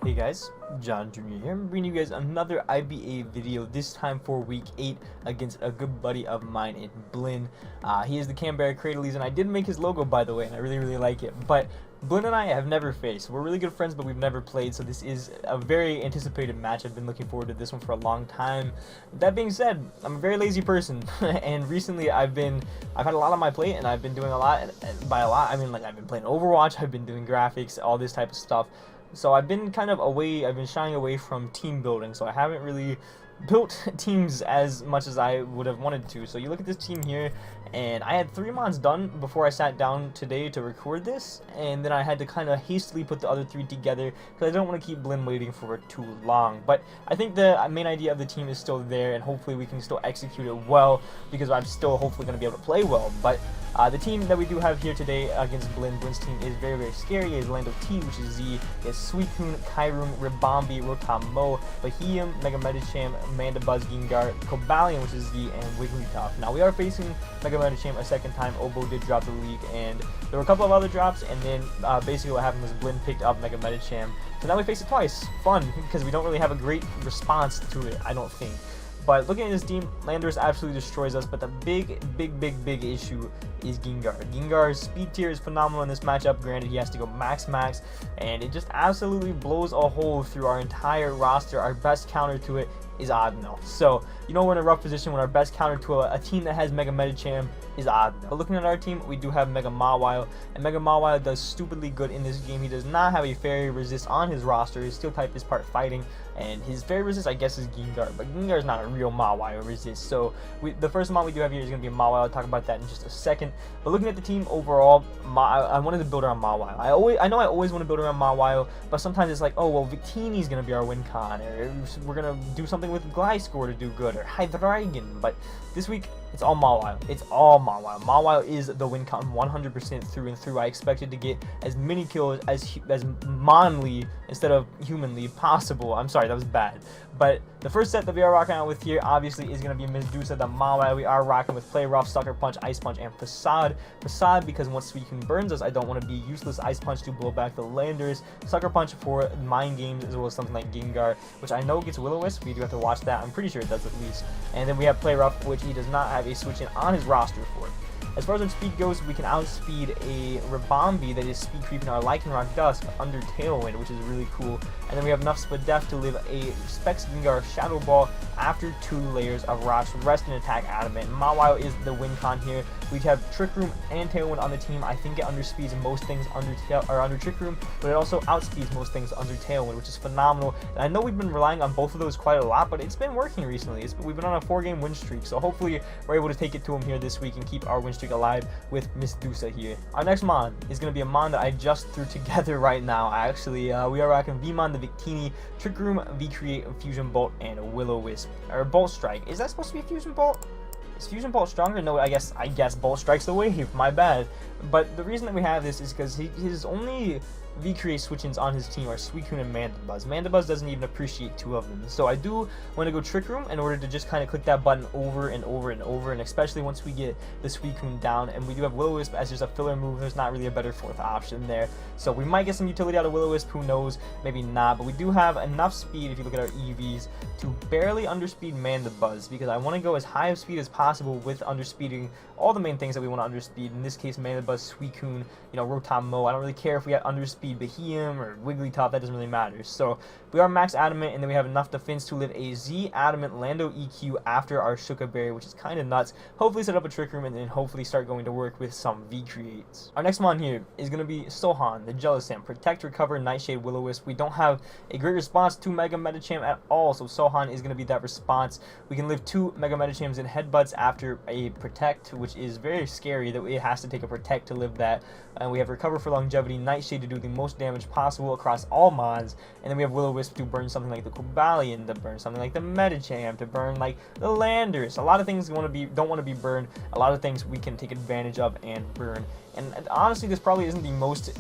Hey guys, John Jr. here. I'm bringing you guys another IBA video, this time for week 8 against a good buddy of mine in Blinn. He is the Canberra Cradilys, and I did make his logo, by the way, and I really like it. But Blinn and I have never faced. We're really good friends, but we've never played, so this is a very anticipated match. I've been looking forward to this one for a long time. That being said, I'm a very lazy person, and recently I've had a lot on my plate, and I've been doing a lot. And by a lot, I mean like I've been playing Overwatch, I've been doing graphics, all this type of stuff. So I've been kind of away, I've been shying away from team building, so I haven't really built teams as much as I would have wanted to. So you look at this team here, and I had 3 mods done before I sat down today to record this, and then I had to kind of hastily put the other 3 together because I don't want to keep Blinn waiting for too long. But I think the main idea of the team is still there, and hopefully we can still execute it well, because I'm still hopefully going to be able to play well. But the team that we do have here today against Blinn's team is very scary. It is Lando T, which is Z, it is Suicune, Kairum, Ribombi, Rotamo, Bahium, Mega Medicham, Mandibuzz, Gengar, Cobalion, which is Z, and Wigglytuff. Now we are facing Mega Medicham a second time. Obo did drop the league, and there were a couple of other drops, and then basically what happened was Blinn picked up Mega Medicham. So now we face it twice. Fun, because we don't really have a great response to it, I don't think. But looking at this team, Landorus absolutely destroys us, but the big issue is Gengar. Gengar's speed tier is phenomenal in this matchup. Granted, he has to go max, and it just absolutely blows a hole through our entire roster. Our best counter to it is Oddno. So, you know, we're in a rough position when our best counter to a team that has Mega Medicham is Oddno. But looking at our team, we do have Mega Mawile, and Mega Mawile does stupidly good in this game. He does not have a fairy resist on his roster. His steel type is part fighting, and his fairy resist, I guess, is Gengar, but Gengar is not a real Mawile resist. So the first mod we do have here is going to be a Mawile. I'll talk about that in just a second. But looking at the team overall, I wanted to build around Mawile. I know I always want to build around Mawile, but sometimes it's like, oh well, Victini's going to be our win con, or we're going to do something with Gliscor to do good, or Hydreigon. But this week, it's all Mawile. It's all Mawile. Mawile is the win con 100% through and through. I expected to get as many kills as monly instead of humanly possible. I'm sorry, that was bad. But the first set that we are rocking out with here, obviously, is going to be Medusa, the Mawile. We are rocking with Play Rough, Sucker Punch, Ice Punch, and Facade. Facade, because once Suicune burns us, I don't want to be useless. Ice Punch to blow back the Landers. Sucker Punch for Mind Games, as well as something like Gengar, which I know gets Will-O-Wisp. We do have to watch that. I'm pretty sure it does at least. And then we have Play Rough, which he does not have a switch in on his roster for. As far as our speed goes, we can outspeed a Ribombi that is speed creeping our Lycanroc Dusk under Tailwind, which is really cool. And then we have enough Spadef to live a Specs Gengar Shadow Ball after 2 layers of Rocks, Rest and Attack Adamant. Mawile is the win con here. We have Trick Room and Tailwind on the team. I think it underspeeds most things under Trick Room, but it also outspeeds most things under Tailwind, which is phenomenal. And I know we've been relying on both of those quite a lot, but it's been working recently. We've been on a 4-game win streak, so hopefully we're able to take it to him here this week and keep our win streak alive with Medusa here. Our next mon is going to be a mon that I just threw together right now. Actually, we are rocking Vmon, the Victini, Trick Room, V-Create, Fusion Bolt, and Will-O-Wisp. Or Bolt Strike. Is that supposed to be a Fusion Bolt? Is Fusion Bolt stronger? No, I guess Bolt Strike's the wave. My bad. But the reason that we have this is because his only V-Create switch-ins on his team are Suicune and Mandibuzz. Mandibuzz doesn't even appreciate 2 of them. So I do want to go Trick Room in order to just kind of click that button over and over, and especially once we get the Suicune down. And we do have Will-O-Wisp as just a filler move. There's not really a better 4th option there. So we might get some utility out of Will-O-Wisp, who knows, maybe not. But we do have enough speed, if you look at our EVs, to barely underspeed Mandibuzz, because I want to go as high of speed as possible with underspeeding all the main things that we want to underspeed. In this case, Mandibuzz, Suicune, you know, Rotamo. I don't really care if we got underspeed Bahium or Wigglytuff, that doesn't really matter. So we are max Adamant, and then we have enough defense to live a Z Adamant Lando EQ after our Shuka Berry, which is kind of nuts. Hopefully set up a Trick Room, and then hopefully start going to work with some V-Creates. Our next mon here is going to be Sohan, the Jellicent. Protect, Recover, Nightshade, Will-O-Wisp. We don't have a great response to Mega Medicham at all, so Sohan is going to be that response. We can live 2 Mega Medichams in Headbutts after a Protect, which is very scary that it has to take a Protect to live that. And we have Recover for Longevity, Nightshade to do the most damage possible across all mods, and then we have Will-O-Wisp to burn something like the Cobalion, to burn something like the Medicham, to burn like the Landers. A lot of things don't want to be burned. A lot of things we can take advantage of and burn. And honestly, this probably isn't the most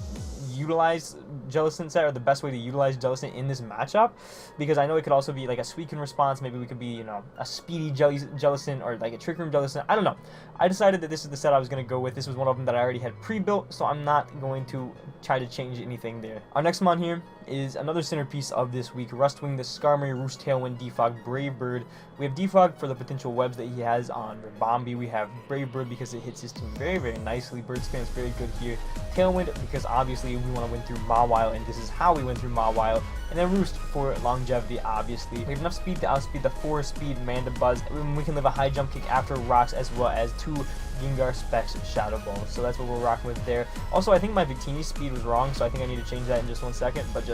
utilized Jellicent set, or the best way to utilize Jellicent in this matchup, because I know it could also be like a Suicune response. Maybe we could be, you know, a speedy Jellicent, or like a Trick Room Jellicent. I don't know. I decided that this is the set I was going to go with. This was one of them that I already had pre-built, so I'm not going to try to change anything there. Our next mon here is another centerpiece of this week, Rustwing, the Skarmory, Roost, Tailwind, Defog, Brave Bird. We have Defog for the potential webs that he has on Ribombee. We have Brave Bird because it hits his team very, very nicely. Bird Spin is very good here. Tailwind because obviously we want to win through Mawile, and this is how we win through Mawile. And then Roost for longevity, obviously. We have enough speed to outspeed the 4-speed Mandibuzz. We can live a high jump kick after rocks, as well as 2 Gengar Specs Shadow Balls. So that's what we're rocking with there. Also, I think my Victini speed was wrong, so I think I need to change that in just 1 second, but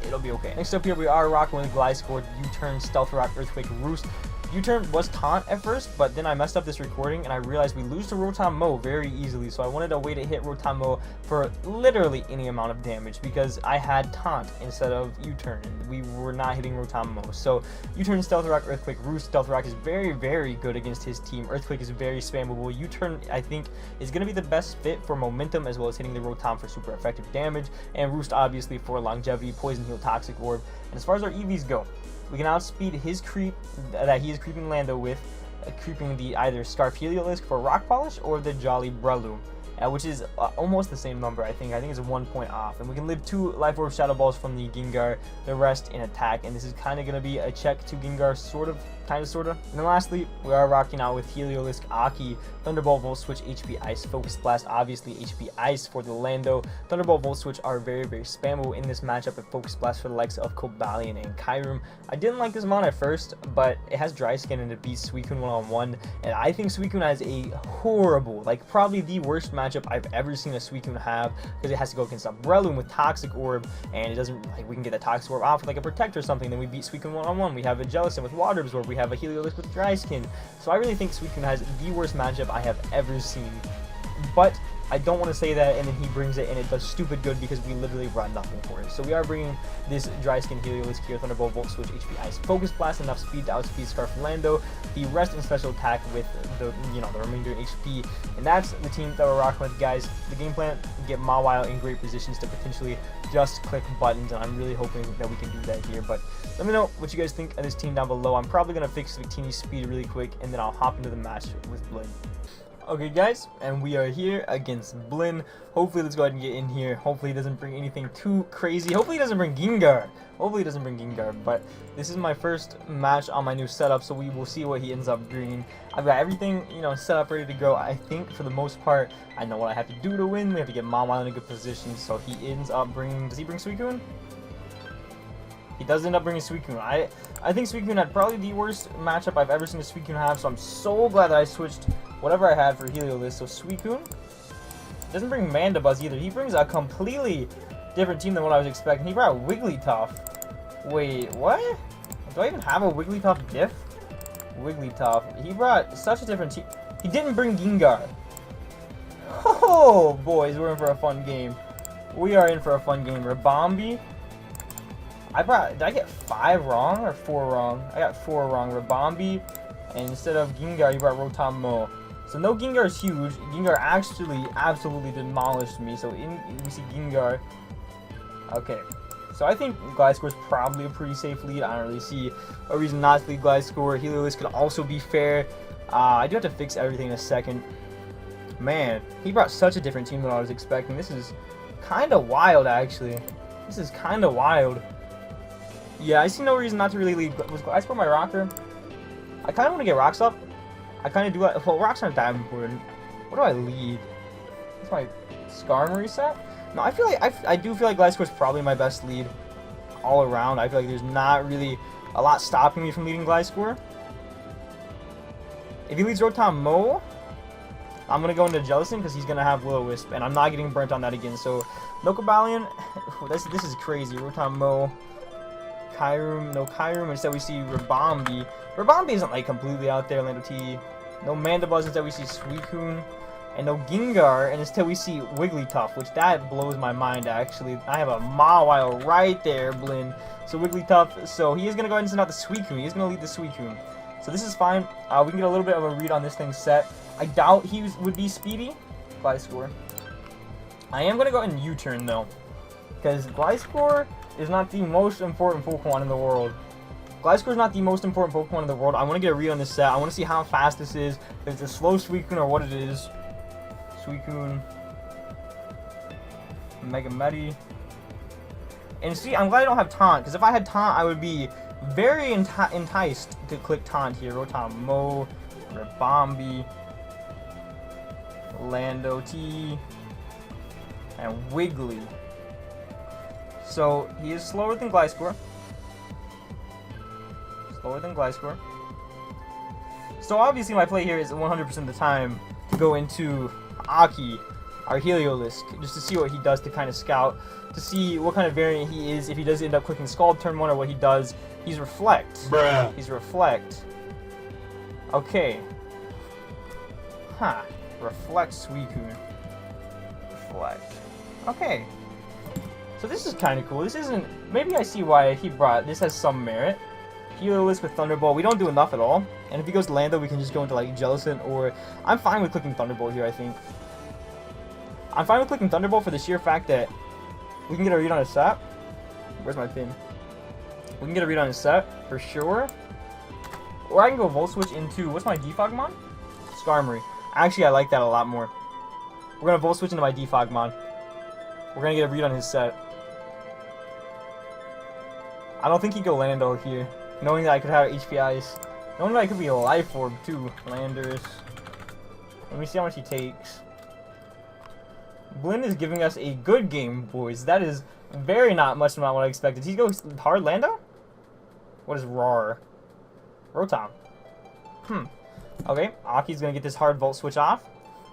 it'll be okay. Next up here, we are rocking with Gliscor, U-Turn, Stealth Rock, Earthquake, Roost. U-Turn was taunt at first, but then I messed up this recording and I realized we lose to Rotom Mow very easily, so I wanted a way to hit Rotom Mow for literally any amount of damage because I had taunt instead of U-Turn. We were not hitting Rotom Mow. So U-Turn, Stealth Rock, Earthquake, Roost. Stealth Rock is very, very good against his team. Earthquake is very spammable. U-Turn, I think, is going to be the best fit for momentum as well as hitting the Rotom for super effective damage, and Roost obviously for longevity, Poison Heal, Toxic Orb. And as far as our EVs go, we can outspeed his creep that he is creeping Lando with, creeping the either Scarf Heliolisk for Rock Polish or the Jolly Breloom, which is almost the same number, I think. I think it's 1 point off. And we can live 2 Life Orb Shadow Balls from the Gengar, the rest in attack. And this is kind of going to be a check to Gengar, sort of. And then lastly, we are rocking out with Heliolisk, Aki, Thunderbolt, Volt Switch, HP Ice, Focus Blast, obviously HP Ice for the Lando. Thunderbolt, Volt Switch are very, very spammable in this matchup, and Focus Blast for the likes of Cobalion and Kyurem. I didn't like this mon at first, but it has Dry Skin and it beats Suicune one-on-one, and I think Suicune has a horrible, like probably the worst matchup I've ever seen a Suicune have, because it has to go against a Breloom with Toxic Orb, and it doesn't, like, we can get the Toxic Orb off with like a Protect or something, then we beat Suicune one-on-one. We have a Jellicent with Water Absorb, we have a Heliolisk with Dry Skin. So I really think Suicune has the worst matchup I have ever seen. But I don't want to say that and then he brings it and it does stupid good because we literally brought nothing for it. So we are bringing this Dry Skin, Heliolisk here, Thunderbolt, Volt Switch, HP Ice, Focus Blast, enough speed to outspeed Scarf Lando, the rest in special attack with the, the remainder in HP. And that's the team that we're rocking with, guys. The game plan, get Mawile in great positions to potentially just click buttons, and I'm really hoping that we can do that here. But let me know what you guys think of this team down below. I'm probably going to fix Victini's speed really quick, and then I'll hop into the match with Blinn. Okay guys, and we are here against Blinn. Hopefully, let's go ahead and get in here. Hopefully he doesn't bring anything too crazy. Hopefully he doesn't bring Gengar. But this is my first match on my new setup, so we will see what he ends up bringing. I've got everything, set up, ready to go. I think for the most part, I know what I have to do to win. We have to get Mawile in a good position, so he ends up bringing... Does he bring Suicune? He does end up bringing Suicune. I think Suicune had probably the worst matchup I've ever seen a Suicune have, so I'm so glad that I switched whatever I had for Heliolisk. So Suicune doesn't bring Mandibuzz either. He brings a completely different team than what I was expecting. He brought Wigglytuff. Wait, what? Do I even have a Wigglytuff diff? Wigglytuff. He brought such a different team. He didn't bring Gengar. Oh, boys, we're in for a fun game. We are in for a fun game. Ribombee. Did I get 5 wrong or 4 wrong? I got 4 wrong. Ribombee, and instead of Gengar, you brought Rotom Mow. So no Gengar is huge. Gengar actually absolutely demolished me. So we see Gengar. Okay. So I think Gliscor is probably a pretty safe lead. I don't really see a reason not to lead Gliscor. Heliolisk could also be fair. I do have to fix everything in a second. Man, he brought such a different team than I was expecting. This is kind of wild, actually. This is kind of wild. Yeah, I see no reason not to really lead. Was Gliscor my rocker? I kind of want to get rocks up. I kind of do. Well, rocks aren't that important. What do I lead? That's my Skarmory set? No, I feel like I do feel like Gliscor is probably my best lead all around. I feel like there's not really a lot stopping me from leading Gliscor. If he leads Rotom Mow, I'm gonna go into Jellicent because he's gonna have Will-O-Wisp, and I'm not getting burnt on that again. So no Cobalion. This is crazy. Rotom Mow. Kyurem, no Kyurem, instead we see Ribombee. Ribombee isn't like completely out there, Lando T. No Mandibuzz, instead we see Suicune. And no Gengar, and instead we see Wigglytuff, which that blows my mind actually. I have a Mawile right there, Blinn. So Wigglytuff, so he is going to go ahead and send out the Suicune. He is going to lead the Suicune. So this is fine. We can get a little bit of a read on this thing's set. I doubt he would be speedy. Gliscor. I am going to go ahead and U-turn though. Because Gliscor is not the most important Pokemon in the world. Gliscor is not the most important Pokemon in the world. I want to get a read on this set. I want to see how fast this is. If it's a slow Suicune or what it is. Suicune. Mega Medi. And see, I'm glad I don't have Taunt. Because if I had Taunt, I would be very enticed to click Taunt here. Rotom Mo. Ribombee. Lando T. And Wiggly. So, he is slower than Gliscor. Slower than Gliscor. So obviously my play here is 100% of the time to go into Aki, our Heliolisk, just to see what he does to kind of scout, to see what kind of variant he is, if he does end up clicking Scald turn 1 or what he does. He's Reflect. Bruh. He's Reflect. Okay. Huh. Reflect Suicune. Reflect. Okay. So this is kind of cool. This isn't... Maybe I see why he brought... This has some merit. Heliolisk with Thunderbolt. We don't do enough at all. And if he goes to Lando, we can just go into like Jellicent or... I'm fine with clicking Thunderbolt here, I think. I'm fine with clicking Thunderbolt for the sheer fact that we can get a read on his set. Where's my pin? We can get a read on his set, for sure. Or I can go Volt Switch into... What's my Defogmon? Skarmory. Actually, I like that a lot more. We're going to Volt Switch into my Defogmon. We're going to get a read on his set. I don't think he'd go Lando here. Knowing that I could have HP Ice. Knowing that I could be a Life Orb too. Landorus. Let me see how much he takes. Blinn is giving us a good game, boys. That is very not much about what I expected. He goes hard Lando? What is RAR? Rotom. Okay, Aki's gonna get this hard Volt Switch off.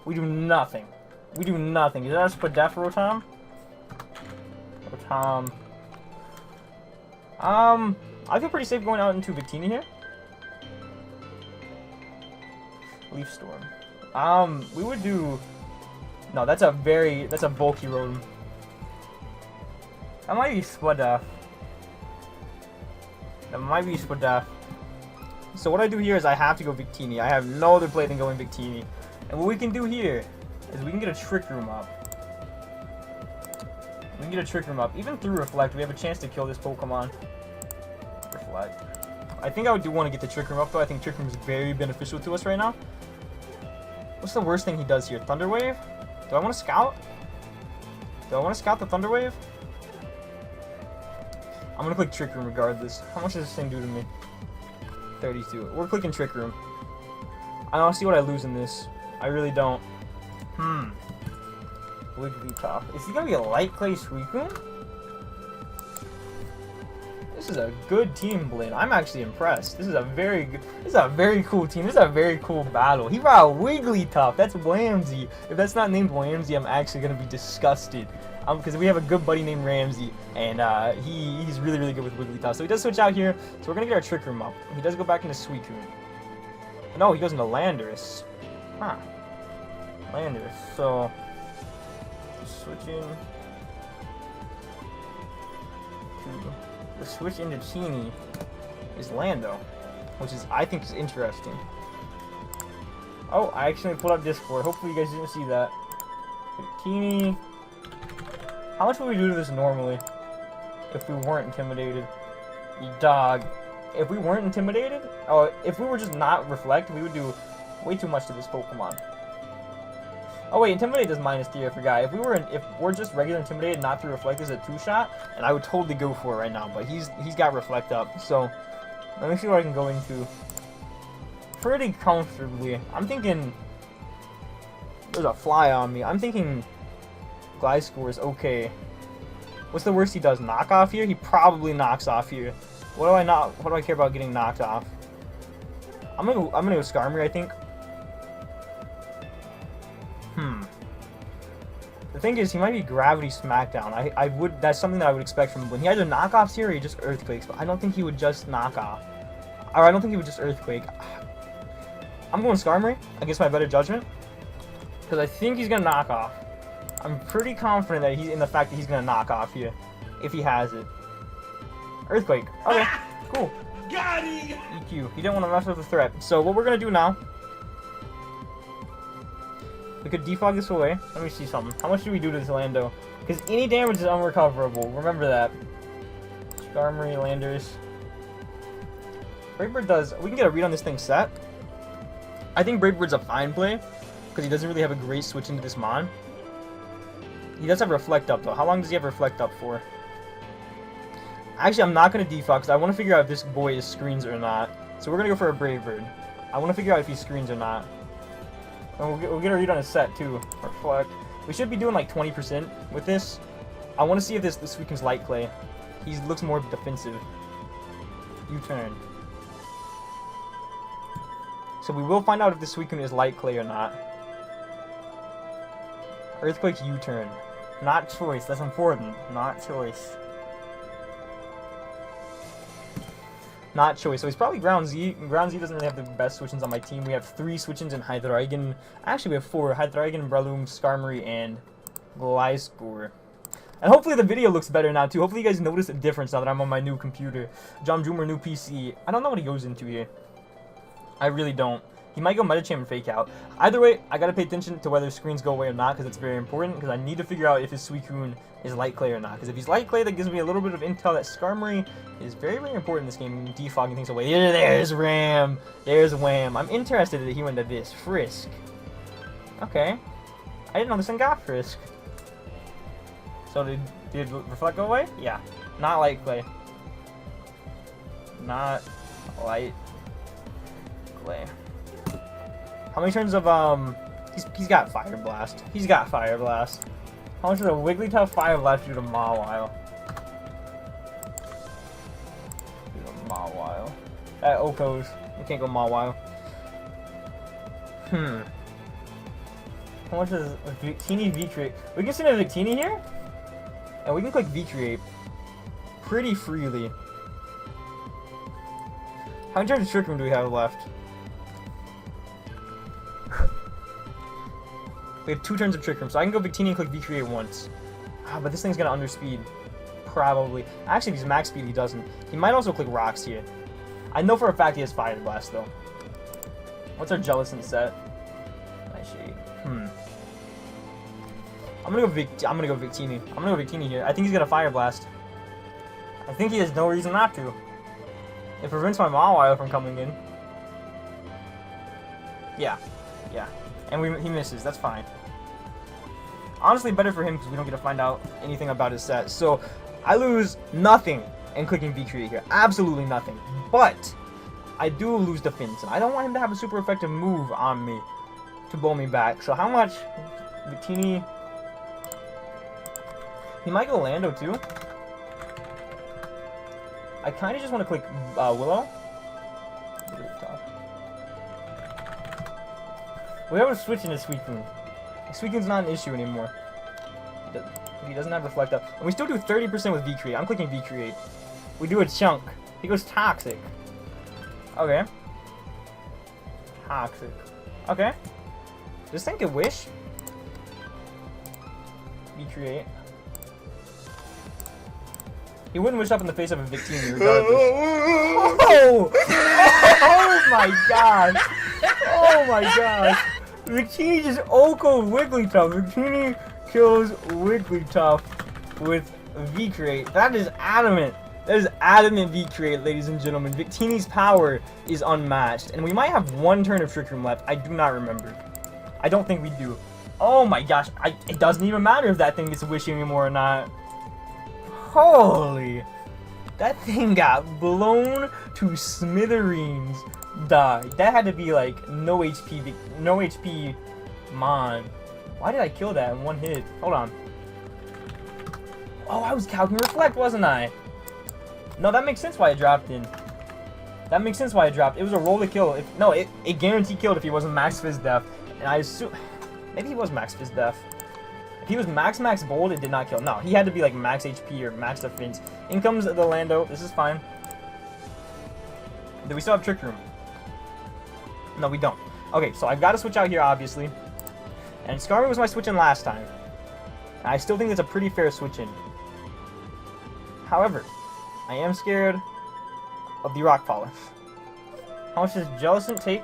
We do nothing. We do nothing. Did I just put Def Rotom? Rotom. I feel pretty safe going out into Victini here. Leaf Storm. We would do... No, that's a bulky Rotom. That might be Swadaf. That might be Swadaf. So what I do here is I have to go Victini. I have no other play than going Victini. And what we can do here is we can get a Trick Room up. We can get a Trick Room up. Even through Reflect, we have a chance to kill this Pokemon. Reflect. I think I would want to get the Trick Room up, though. I think Trick Room is very beneficial to us right now. What's the worst thing he does here? Thunder Wave? Do I want to Scout? Do I want to Scout the Thunder Wave? I'm going to click Trick Room regardless. How much does this thing do to me? 32. We're clicking Trick Room. I don't see what I lose in this. I really don't. Wigglytuff. Is he going to be a Light Clay Suicune? This is a good team, Blinn. I'm actually impressed. This is a very good... This is a very cool team. This is a very cool battle. He brought a Wigglytuff. That's Whamsy. If that's not named Whamsy, I'm actually going to be disgusted. Because we have a good buddy named Ramsey, and he's really, really good with Wigglytuff. So he does switch out here, so we're going to get our Trick Room up. He does go back into Suicune. No, he goes into Landorus. Huh. Landorus. So, switching to... The switch into Chini is Lando, which is, I think, is interesting. Oh, I actually pulled up Discord. Hopefully you guys didn't see that. Chini. How much would we do to this normally if we weren't intimidated? You dog. If we weren't intimidated, oh, if we were just not Reflect, we would do way too much to this Pokemon. Oh wait, Intimidate does -3, I forgot. If we're just regular Intimidate, not through Reflect, this is a 2-shot, and I would totally go for it right now, but he's got Reflect up, so let me see what I can go into. Pretty comfortably. I'm thinking there's a fly on me. I'm thinking Gliscor is okay. What's the worst he does? Knock off here? He probably knocks off here. What do I care about getting knocked off? I'm gonna go Skarmory, I think. The thing is, he might be Gravity Smackdown. That's something that I would expect from him. When he either knockoffs here or he just Earthquakes, but I don't think he would just knock off. Or I don't think he would just Earthquake. I'm going Skarmory against my better judgment, because I think he's gonna knock off. I'm pretty confident that he's in the fact that he's gonna knock off here, if he has it. Earthquake. Okay, cool. Got it! EQ. He didn't want to mess with the threat. So what we're gonna do now? We could defog this away. Let me see something. How much do we do to this Lando? Because any damage is unrecoverable. Remember that. Skarmory, Landers. Brave Bird does... We can get a read on this thing set. I think Brave Bird's a fine play. Because he doesn't really have a great switch into this Mon. He does have Reflect Up, though. How long does he have Reflect Up for? Actually, I'm not going to default because I want to figure out if this boy is screens or not. So we're going to go for a Brave Bird. I want to figure out if he screens or not. And we'll get a read on his set, too. Reflect. We should be doing like 20% with this. I want to see if this Suicune's Light Clay. He looks more defensive. U-turn. So we will find out if the Suicune is Light Clay or not. Earthquake U-turn. Not choice. That's important. Not choice. Not choice. So he's probably Ground Z. Ground Z doesn't really have the best switch-ins on my team. We have 3 switch-ins in Hydreigon. Actually, we have 4. Hydreigon, Breloom, Skarmory, and Gliscor. And hopefully the video looks better now, too. Hopefully you guys notice a difference now that I'm on my new computer. John Joomer, new PC. I don't know what he goes into here. I really don't. He might go Medicham and Fake Out. Either way, I gotta pay attention to whether screens go away or not, because it's very important, because I need to figure out if his Suicune is Light Clay or not. Because if he's Light Clay, that gives me a little bit of intel that Skarmory is very, very important in this game, defogging things away. There's Ram! There's Wham! I'm interested that he went to this. Frisk. Okay. I didn't know this one got Frisk. So did Reflect go away? Yeah. Not Light Clay. Not Light Clay. How many turns of, he's got Fire Blast. He's got Fire Blast. How much does a Wigglytuff Fire Blast do to Mawile? Do to Mawile. Okos. We can't go Mawile. How much does a Victini V-Trick? We can send a Victini here? And we can click V-Create pretty freely. How many turns of Trick Room do we have left? We have 2 turns of Trick Room, so I can go Victini and click V-Create once. But this thing's gonna underspeed. Probably. Actually, if he's max speed, he doesn't. He might also click Rocks here. I know for a fact he has Fire Blast, though. What's our Jellicent set? Nice shade. I'm gonna go Victini. I'm gonna go Victini here. I think he's gonna Fire Blast. I think he has no reason not to. It prevents my Mawile from coming in. Yeah. Yeah. And he misses. That's fine. Honestly, better for him because we don't get to find out anything about his set. So, I lose nothing in clicking V-Create here. Absolutely nothing. But, I do lose defense. And I don't want him to have a super effective move on me to blow me back. So, how much? Victini. He might go Lando, too. I kind of just want to click Willow. We have a switch into Suicune. Suicune's not an issue anymore. He doesn't have Reflect Up. And we still do 30% with V-Create. I'm clicking V-Create. We do a chunk. He goes Toxic. Okay. Toxic. Okay. Does this thing get Wish? V-Create. He wouldn't Wish Up in the face of a Victini regardless. Oh! Oh my god! Oh my god! Victini just Oko Wigglytuff. Victini kills Wigglytuff with V-Create. That is adamant. That is adamant V-Create, ladies and gentlemen. Victini's power is unmatched. And we might have 1 turn of Trick Room left. I do not remember. I don't think we do. Oh my gosh. It doesn't even matter if that thing gets wishing anymore or not. Holy. That thing got blown to smithereens. Died. That had to be like no HP Mon. Why did I kill that in 1 hit? Hold on. Oh, I was calculating Reflect, wasn't I? No, that makes sense why it dropped in. That makes sense why it dropped. It was a roll to kill. It guaranteed killed if he wasn't Max Fizz Def. And I assume maybe he was Max Fizz Def. If he was Max Bold, it did not kill. No, he had to be like Max HP or Max Defense. In comes the Lando. This is fine. Do we still have Trick Room? No, we don't. Okay, so I've got to switch out here, obviously. And Skarmory was my switch-in last time. And I still think it's a pretty fair switch-in. However, I am scared of the Rock Polish. How much does Jellicent take?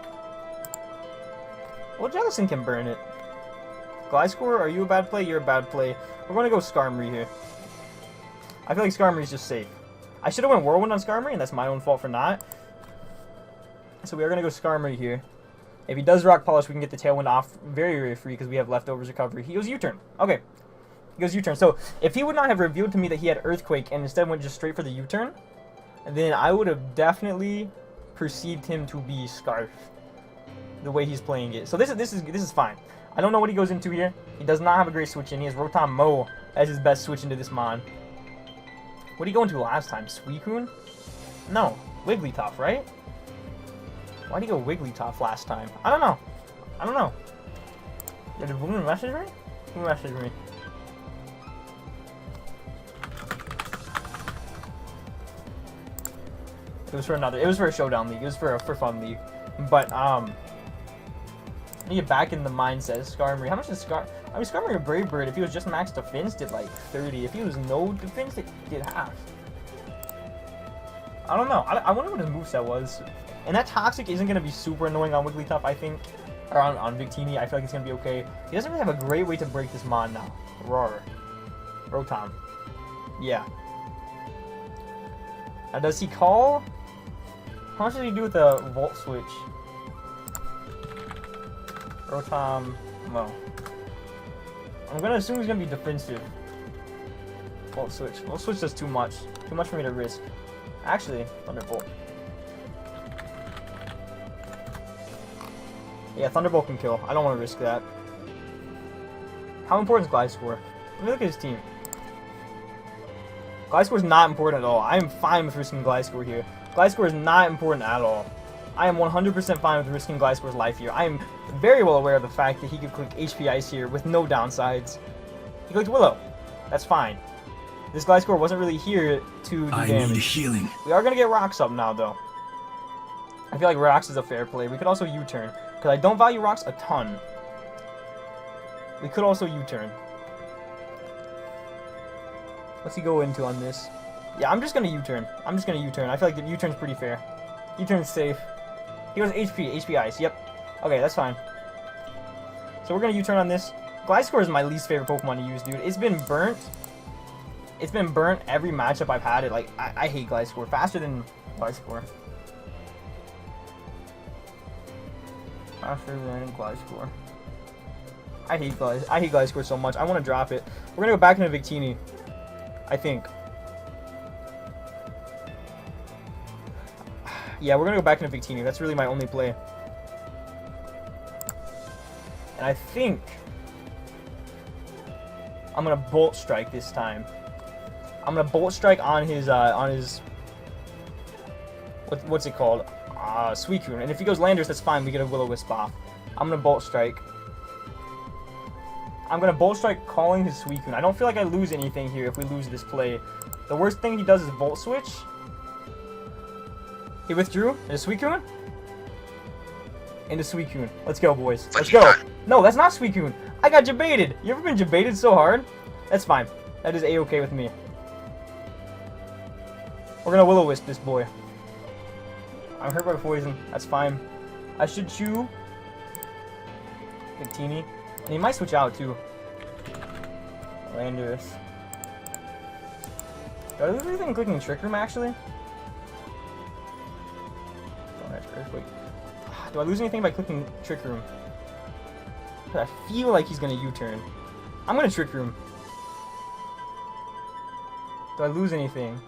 Well, Jellicent can burn it. Gliscor, are you a bad play? You're a bad play. We're going to go Skarmory here. I feel like Skarmory is just safe. I should have went Whirlwind on Skarmory, and that's my own fault for not. So we are going to go Skarmory here. If he does Rock Polish, we can get the Tailwind off very, very free because we have Leftovers recovery. He goes U-turn. Okay. He goes U-turn. So if he would not have revealed to me that he had Earthquake and instead went just straight for the U-turn, then I would have definitely perceived him to be Scarf the way he's playing it. So this is fine. I don't know what he goes into here. He does not have a great switch in. He has Rotom Mow as his best switch into this mon. What did he go into last time? Suicune? No. Wigglytuff, right? Why did he go Wigglytuff last time? I don't know. I don't know. Did Boom message me? Who messaged me? It was for another. It was for a showdown league. It was for a fun league. But I need to get back in the mindset. Skarmory. How much is Skarmory a Brave Bird? If he was just max defense, did like 30. If he was no defense, it did half. I don't know. I wonder what his moveset was. And that Toxic isn't going to be super annoying on Wigglytuff, I think. Or on Victini. I feel like it's going to be okay. He doesn't really have a great way to break this mon now. Roar. Rotom. Yeah. Now, does he call? How much does he do with the Volt Switch? Rotom. Well. I'm going to assume he's going to be defensive. Volt Switch. Volt Switch does too much. Too much for me to risk. Actually, Thunderbolt. Yeah, Thunderbolt can kill. I don't want to risk that. How important is Gliscor? Let me look at his team. Gliscor is not important at all. I am fine with risking Gliscor here. Gliscor is not important at all. I am 100% fine with risking Gliscor's life here. I am very well aware of the fact that he could click HP Ice here with no downsides. He clicked Willow. That's fine. This Gliscor wasn't really here to do damage. I need healing. We are going to get Rocks up now, though. I feel like Rocks is a fair play. We could also U-turn. Because I don't value Rocks a ton. We could also U-turn. What's he go into on this? Yeah, I'm just going to U-turn. I'm just going to U-turn. I feel like the U-turn's pretty fair. U-turn's safe. He goes HP Ice. Yep. Okay, that's fine. So we're going to U-turn on this. Gliscor is my least favorite Pokemon to use, dude. It's been burnt. It's been burnt every matchup I've had it. Like, I hate Gliscor. Faster than Gliscor. Faster than Gliscor. I hate Gliscor so much. I want to drop it. We're going to go back into Victini. I think. Yeah, we're going to go back into Victini. That's really my only play. And I think I'm going to Bolt Strike this time. I'm going to Bolt Strike on his what's it called? Suicune. And if he goes Landers, that's fine. We get a Will-O-Wisp off. I'm going to Bolt Strike. I'm going to Bolt Strike calling his Suicune. I don't feel like I lose anything here if we lose this play. The worst thing he does is Volt Switch. He withdrew. Into Suicune. Into Suicune. Let's go, boys. Let's go. No, that's not Suicune. I got jebaited. You ever been jebaited so hard? That's fine. That is A-okay with me. We're going to Will-O-Wisp this boy. I'm hurt by poison. That's fine. I should chew Victini. And he might switch out, too. Landers. Do I lose anything clicking Trick Room, actually? Oh, that's Earthquake. Do I lose anything by clicking Trick Room? I feel like he's going to U-turn. I'm going to Trick Room. Do I lose anything?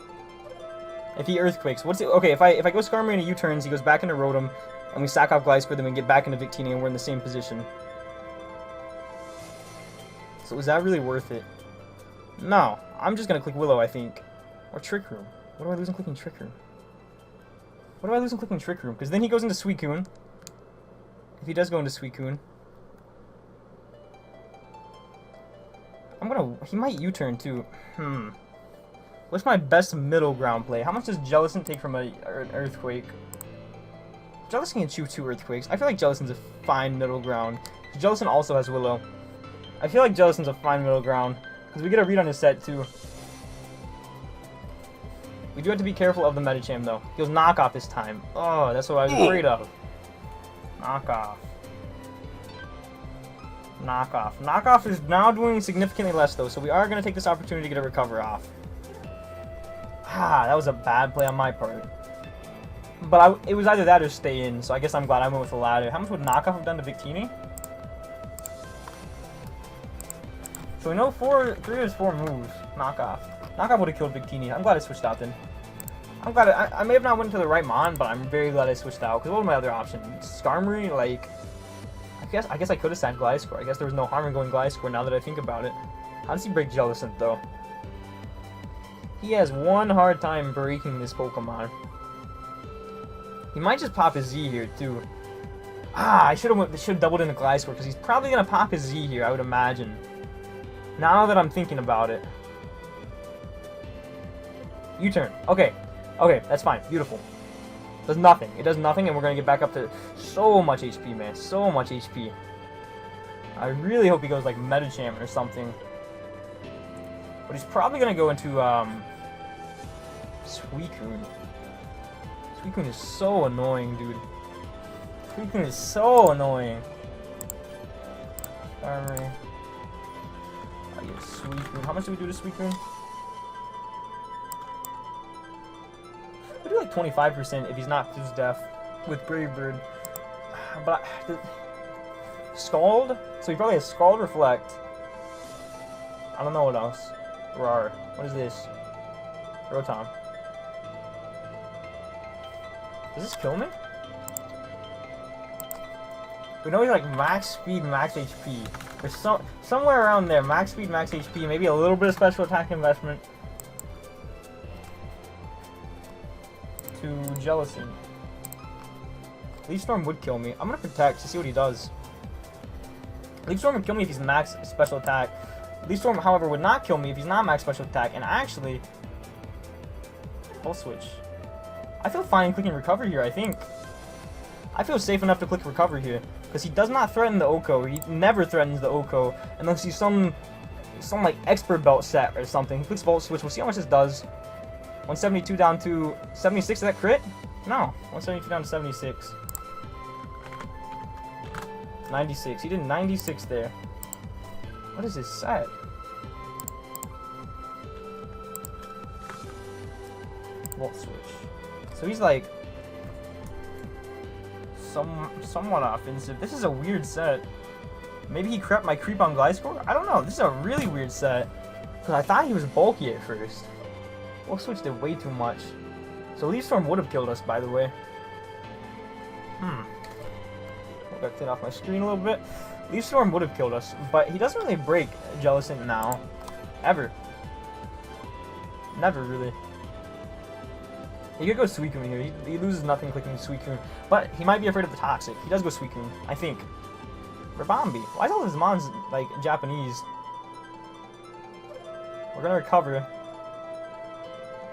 If he Earthquakes, what's it? Okay, if I go Skarmory and he U-turns, he goes back into Rotom, and we sack off Gliscor, then we get back into Victini, and we're in the same position. So was that really worth it? No, I'm just gonna click Willow, I think, or Trick Room. What do I lose in clicking Trick Room? What do I lose in clicking Trick Room? Because then he goes into Suicune. If he does go into Suicune, he might U-turn too. What's my best middle ground play? How much does Jellicent take from an Earthquake? Jellicent can chew 2 Earthquakes. I feel like Jellicent's a fine middle ground. Jellicent also has Willow. I feel like Jellicent's a fine middle ground. Because we get a read on his set too. We do have to be careful of the Medicham though. He goes Knockoff this time. Oh, that's what I was afraid of. Knockoff. Knockoff. Knockoff is now doing significantly less, though, so we are going to take this opportunity to get a recover off. Ah, that was a bad play on my part. But it was either that or stay in, so I guess I'm glad I went with the latter. How much would Knockoff have done to Victini? So we know 3 of his 4 moves. Knockoff. Knockoff would have killed Victini. I'm glad I switched out then. I'm glad I may have not went to the right Mon, but I'm very glad I switched out. Because what were my other options? Skarmory, like... I guess I could have sacked Gliscor. I guess there was no harm in going Gliscor now that I think about it. How does he break Jellicent, though? He has one hard time breaking this Pokemon. He might just pop his Z here, too. Ah, I should have doubled into Gliscor, because he's probably going to pop his Z here, I would imagine. Now that I'm thinking about it. U-turn. Okay. Okay, that's fine. Beautiful. Does nothing. It does nothing, and we're going to get back up to so much HP, man. So much HP. I really hope he goes, like, Medicham or something. But he's probably going to go into, Suicune. Suicune is so annoying, dude. Suicune is so annoying. Armory. I get Suicune. How much do we do to Suicune? We do like 25% if he's not fuse deaf with Brave Bird. But Scald? So he probably has Scald, Reflect. I don't know what else. Rar. What is this? Rotom. Does this kill me? We know he's like max speed, max HP. There's somewhere around there. Max speed, max HP. Maybe a little bit of special attack investment. To Jellicent. Leaf Storm would kill me. I'm gonna protect to see what he does. Leaf Storm would kill me if he's max special attack. Leaf Storm, however, would not kill me if he's not max special attack. And actually, full switch. I feel fine clicking recover here, I think. I feel safe enough to click recover here. Because he does not threaten the Oko. He never threatens the Oko. Unless he's some like expert belt set or something. He clicks Volt Switch. We'll see how much this does. 172 down to 76. Is that crit? No. 172 down to 76. 96. He did 96 there. What is his set? Volt Switch. So he's like somewhat offensive. This is a weird set. Maybe he crept my creep on Gliscor? I don't know. This is a really weird set. Because I thought he was bulky at first. Volt Switch did way too much. So Leaf Storm would have killed us, by the way. I'll back that off my screen a little bit. Leaf Storm would have killed us, but he doesn't really break Jellicent now. Ever. Never, really. He could go Suicune here. He loses nothing clicking Suicune. But he might be afraid of the Toxic. He does go Suicune, I think. Rabambi. Why is all his mons, like, Japanese? We're gonna recover.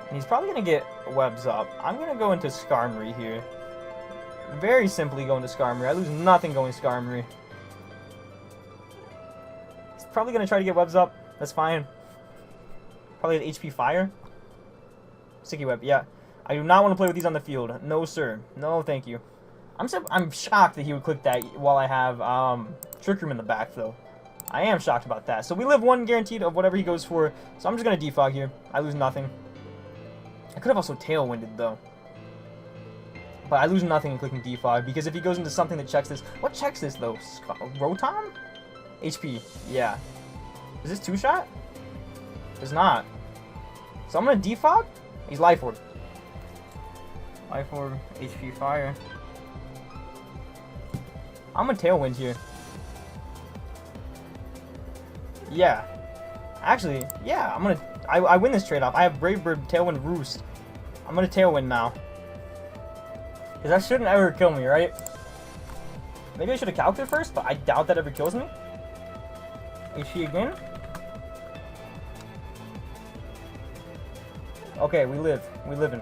And he's probably gonna get Webs up. I'm gonna go into Skarmory here. Very simply go into Skarmory. I lose nothing going Skarmory. He's probably gonna try to get Webs up. That's fine. Probably an HP Fire. Sticky Web, yeah. I do not want to play with these on the field. No, sir. No, thank you. I'm shocked that he would click that while I have Trick Room in the back, though. I am shocked about that. So we live 1 guaranteed of whatever he goes for. So I'm just going to defog here. I lose nothing. I could have also Tailwinded, though. But I lose nothing in clicking defog, because if he goes into something that checks this... What checks this, though? Rotom? HP. Yeah. Is this 2-shot? It's not. So I'm going to defog? He's Life Orb. Life Orb, HP Fire. I'm gonna Tailwind here. Yeah. Actually, yeah, I'm gonna... I win this trade-off. I have Brave Bird, Tailwind, Roost. I'm gonna Tailwind now. Because that shouldn't ever kill me, right? Maybe I should have calculated first, but I doubt that ever kills me. HP again. Okay, we live. We living.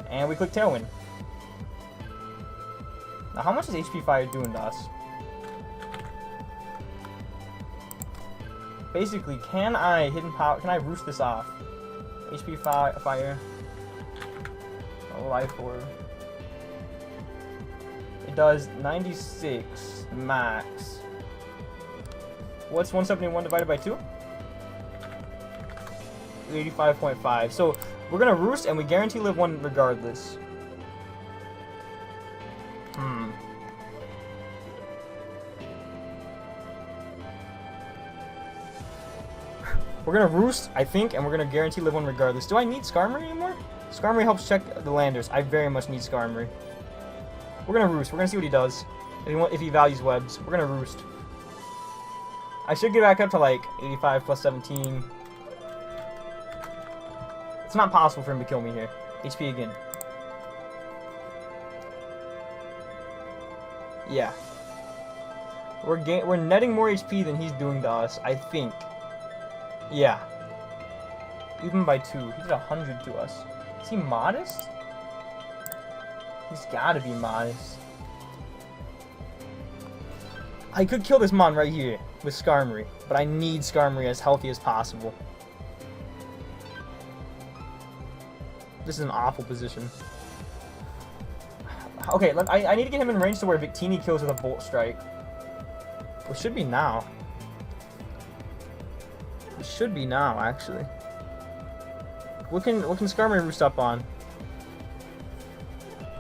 And we click Tailwind. Now, how much is HP Fire doing to us? Basically, can I Hidden Power? Can I Roost this off? HP Fire. Oh, Life Orb. It does 96 max. What's 171 divided by 2? 85.5. So we're gonna roost, and we guarantee live 1 regardless. We're gonna roost, I think, and we're gonna guarantee live 1 regardless. Do I need Skarmory anymore? Skarmory helps check the landers. I very much need Skarmory. We're gonna roost. We're gonna see what he does. If he values webs, we're gonna roost. I should get back up to like 85 plus 17. It's not possible for him to kill me here. HP again. Yeah. We're netting more HP than he's doing to us, I think. Yeah. Even by 2. He did 100 to us. Is he modest? He's gotta be modest. I could kill this Mon right here with Skarmory, but I need Skarmory as healthy as possible. This is an awful position. Okay, I need to get him in range to where Victini kills with a Volt Strike. It should be now. It should be now, actually. What can Skarmory roost up on?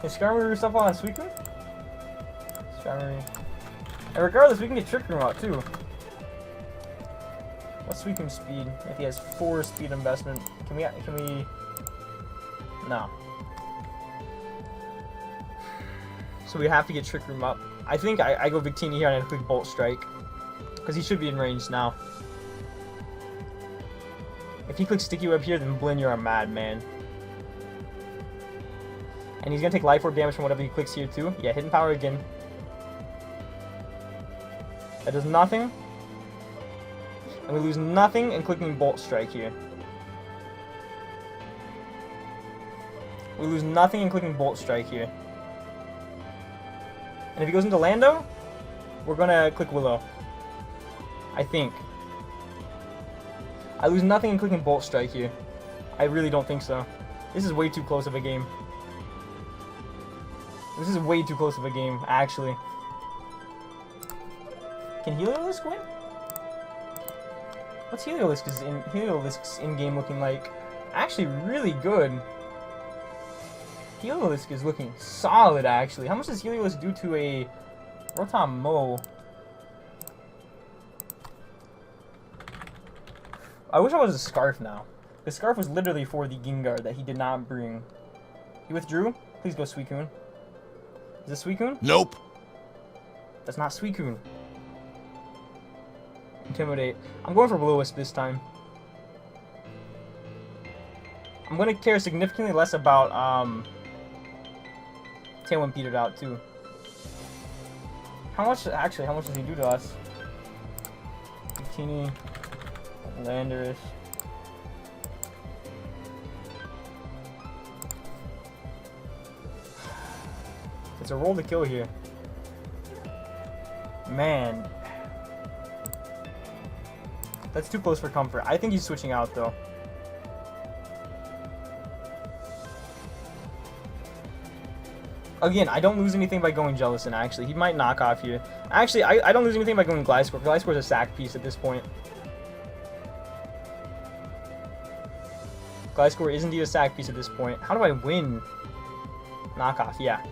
Can Skarmory roost up on Suicune? Skarmory. And regardless, we can get Trick Room out too. What's Suicune's speed? If he has 4 speed investment, can we? No. So we have to get Trick Room up. I think I go Victini here and I click Bolt Strike, because he should be in range now. If he clicks Sticky Web here, then Blinn, you're a madman. And he's gonna take Life Orb damage from whatever he clicks here too. Yeah, Hidden Power again. That does nothing. And we lose nothing in clicking Bolt Strike here. We lose nothing in clicking Bolt Strike here. And if he goes into Lando, we're gonna click Willow. I think. I lose nothing in clicking Bolt Strike here. I really don't think so. This is way too close of a game. This is way too close of a game, actually. Can Heliolisk win? What's Heliolisk's in-game looking like? Actually, really good. Heliolisk is looking solid, actually. How much does Heliolisk do to a Rotom Mo? I wish I was a Scarf now. The Scarf was literally for the Gengar that he did not bring. He withdrew? Please go Suicune. Is this Suicune? Nope. That's not Suicune. Intimidate. I'm going for Will-O-Wisp this time. I'm going to care significantly less about Tailwind petered out too. How much does he do to us? Victini, Landorus. It's a roll to kill here. Man. That's too close for comfort. I think he's switching out though. Again, I don't lose anything by going Jellicent, actually. He might knock off here. Actually, I don't lose anything by going Gliscor. Gliscor's a sack piece at this point. Gliscor is indeed a sack piece at this point. How do I win? Knockoff, yeah.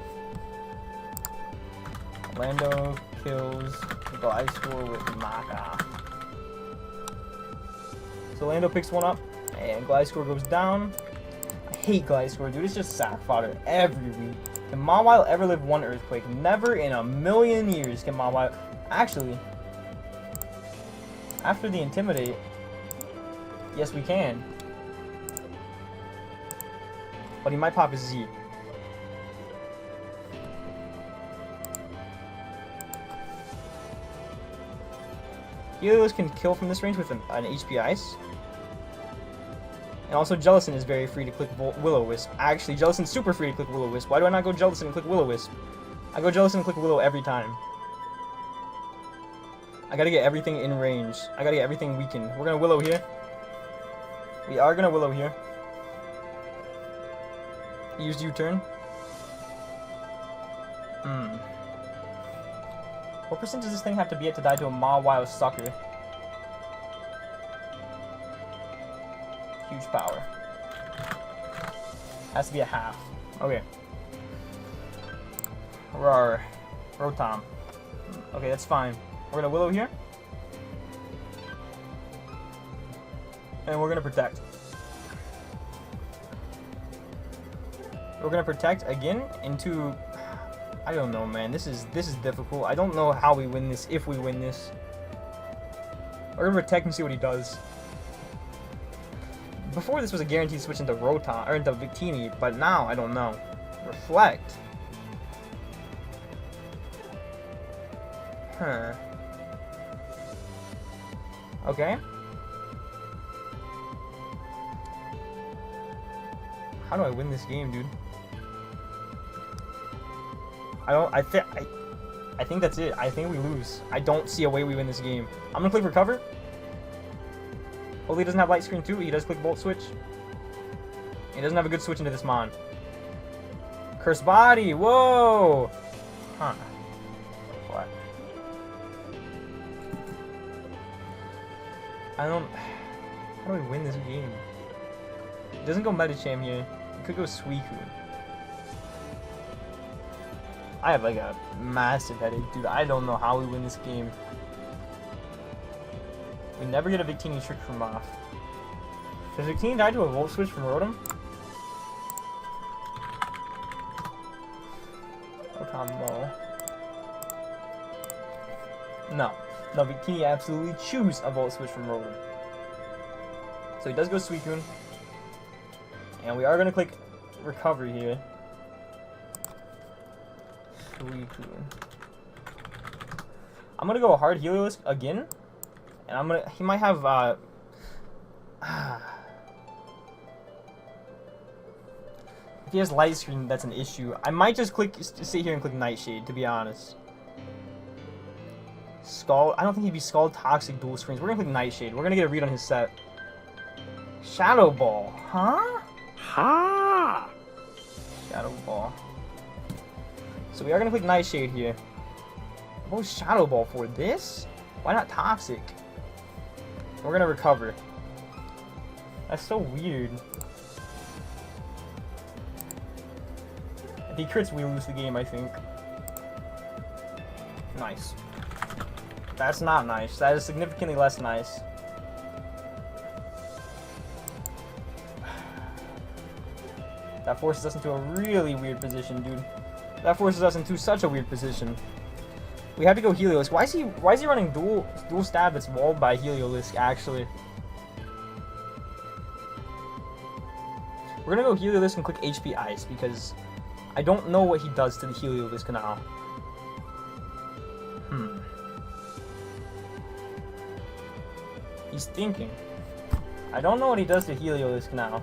Lando kills Gliscor with knockoff. So Lando picks one up, and Gliscor goes down. I hate Gliscor, dude. It's just sack fodder every week. Can Mawile ever live 1 Earthquake? Never in a million years can Mawile. Actually, after the Intimidate, yes we can. But he might pop his Z. Helios can kill from this range with an HP Ice. And also Jellicent is very free to click Will-O-Wisp. Actually, Jellicent's super free to click Will-O-Wisp. Why do I not go Jellicent and click Will-O-Wisp? I go Jellicent and click Willow every time. I gotta get everything in range. I gotta get everything weakened. We're gonna Willow here. We are gonna Willow here. He used U-turn. What percent does this thing have to be at to die to a Mawile sucker? huge power. Has to be a half. Okay. Rawr. Rotom. Okay, that's fine. We're gonna Willow here. And we're gonna Protect. We're gonna Protect again into... I don't know, man. This is difficult. I don't know how we win this, if we win this. We're gonna Protect and see what he does. Before this was a guaranteed switch into Rotom, or into Victini, but now, I don't know. Reflect. Huh. Okay. How do I win this game, dude? I think that's it. I think we lose. I don't see a way we win this game. I'm gonna click Recover. Hopefully he doesn't have Light Screen too. He does click Volt Switch. He doesn't have a good switch into this Mon. Curse Body! Whoa! Huh. What? I don't... How do we win this game? It doesn't go Medicham here. It could go Suicune. I have like a massive headache, dude. I don't know how we win this game. We never get a Victini trick from off. Does Victini die to a Volt Switch from Rotom? Rotom, no. No. No, Victini absolutely choose a Volt Switch from Rotom. So he does go Suicune. And we are going to click Recovery here. Suicune. I'm going to go hard Heliolisk again. And I'm going to... He might have... If he has Light Screen, that's an issue. I might just sit here and click Nightshade, to be honest. Scald... I don't think he'd be Scald Toxic Dual Screens. We're going to click Nightshade. We're going to get a read on his set. Shadow Ball. Huh? Ha! Shadow Ball. So we are going to click Nightshade here. What was Shadow Ball for? This? Why not Toxic? We're going to Recover. That's so weird. If he crits, we lose the game, I think. Nice. That's not nice. That is significantly less nice. That forces us into a really weird position, dude. That forces us into such a weird position. We have to go Heliolisk. Why is he running dual stab that's walled by Heliolisk, actually? We're gonna go Heliolisk and click HP Ice because I don't know what he does to the Heliolisk now. He's thinking. I don't know what he does to Heliolisk now.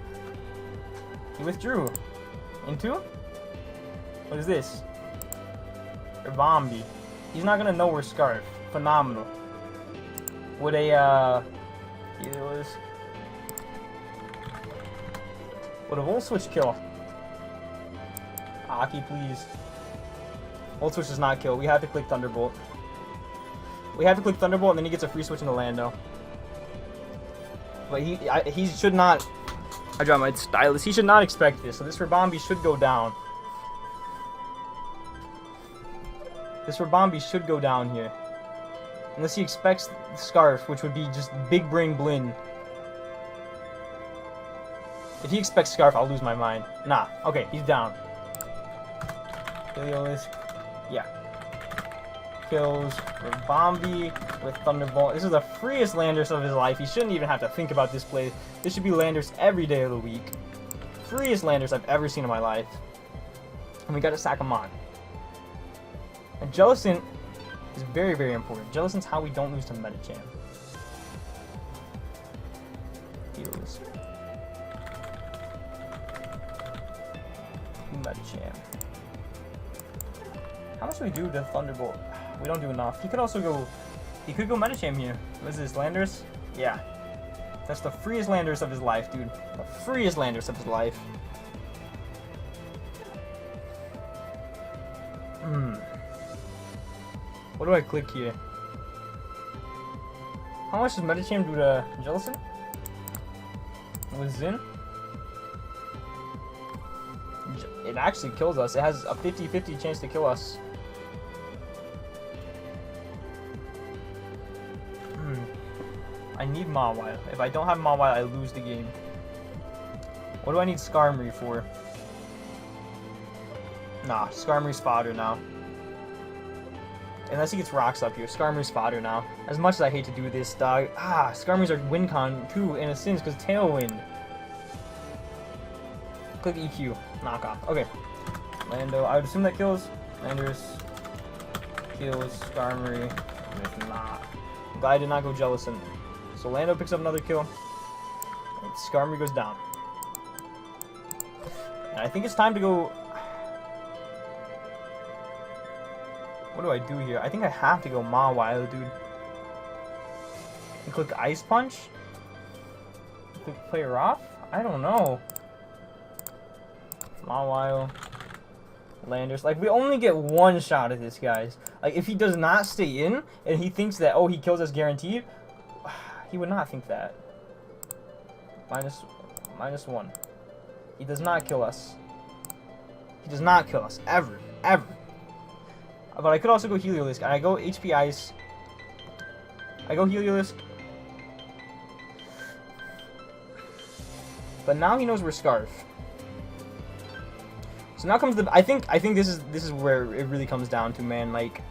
He withdrew. Into? What is this? Bombi. He's not gonna know we're Scarf. Phenomenal. Would a Heliolisk... Would a Volt Switch kill? Aki, please. Volt Switch does not kill. We have to click Thunderbolt. We have to click Thunderbolt and then he gets a free switch into Lando. But he should not... I dropped my stylus. He should not expect this. So this Ribombee should go down. This Ribombee should go down here. Unless he expects Scarf, which would be just Big Brain Blinn. If he expects Scarf, I'll lose my mind. Nah. Okay, he's down. Heliolisk. Yeah. Kills Ribombee with Thunderbolt. This is the freest Landorus of his life. He shouldn't even have to think about this play. This should be Landorus every day of the week. Freest Landorus I've ever seen in my life. And we got to sack him on. And Jellicent is very, very important. Jellicent's how we don't lose to Medicham. Heliolisk. Medicham. How much do we do to Thunderbolt? We don't do enough. He could also go... He could go Medicham here. What is this, Landorus? Yeah. That's the freest Landorus of his life, dude. The freest Landorus of his life. What do I click here? How much does Medicham do to Jellicent? Was in. It actually kills us. It has a 50-50 chance to kill us. I need Mawile. If I don't have Mawile, I lose the game. What do I need Skarmory for? Nah, Skarmory's fodder now. Unless he gets rocks up here. Skarmory's fodder now. As much as I hate to do this, dog. Ah, Skarmory's are win con too, in a sense, because Tailwind. Click EQ. Knock off. Okay. Lando. I would assume that kills. Landers. Kills. Skarmory. Nah. I'm glad I did not go Jellicent. So Lando picks up another kill. And Skarmory goes down. And I think it's time to go... What do I do here? I think I have to go Mawile, dude. And click Ice Punch? Click Player Off? I don't know. Mawile. Landers. Like, we only get one shot at this, guys. Like, if he does not stay in, and he thinks that, oh, he kills us guaranteed, he would not think that. Minus one. He does not kill us. He does not kill us. Ever. Ever. But I could also go Heliolisk. And I go HP Ice. I go Heliolisk. But now he knows we're Scarf. So now comes the... I think this is where it really comes down to, man. Like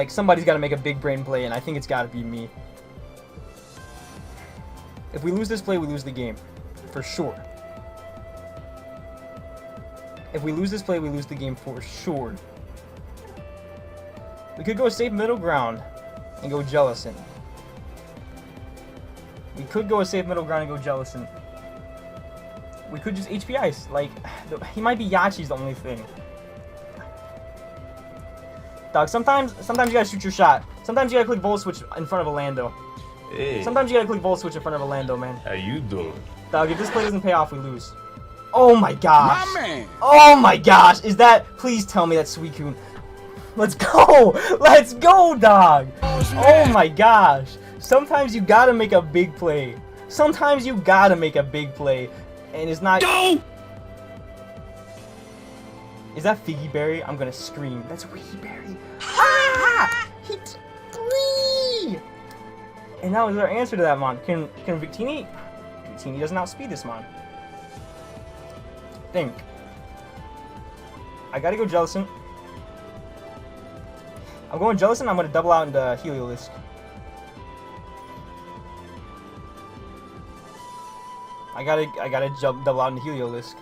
somebody's got to make a big brain play, and I think it's got to be me. If we lose this play, we lose the game. For sure. If we lose this play, we lose the game for sure. We could go safe middle ground and go Jellicent. We could go a safe middle ground and go Jellicent. We could just HP Ice. Like, he might be Yachi's the only thing. Dog, sometimes you gotta shoot your shot. Sometimes you gotta click Volt Switch in front of a Lando. Hey. Sometimes you gotta click Volt Switch in front of a Lando, man. How you doing? Dog, if this play doesn't pay off, we lose. Oh my gosh. My man. Oh my gosh. Is that... Please tell me that's Suicune. Let's go. Let's go, dog. Oh my gosh. Sometimes you gotta make a big play. Sometimes you gotta make a big play. And it's not... Go! Is that Figgy Berry? I'm gonna scream. That's Wiggy Berry. Ah! Hit 3! And that was our answer to that, Mon. Can Victini... Victini doesn't outspeed this, Mon. Think. I gotta go Jellicent. I'm going Jellicent. I'm gonna double out into Heliolisk. I gotta double out into Heliolisk.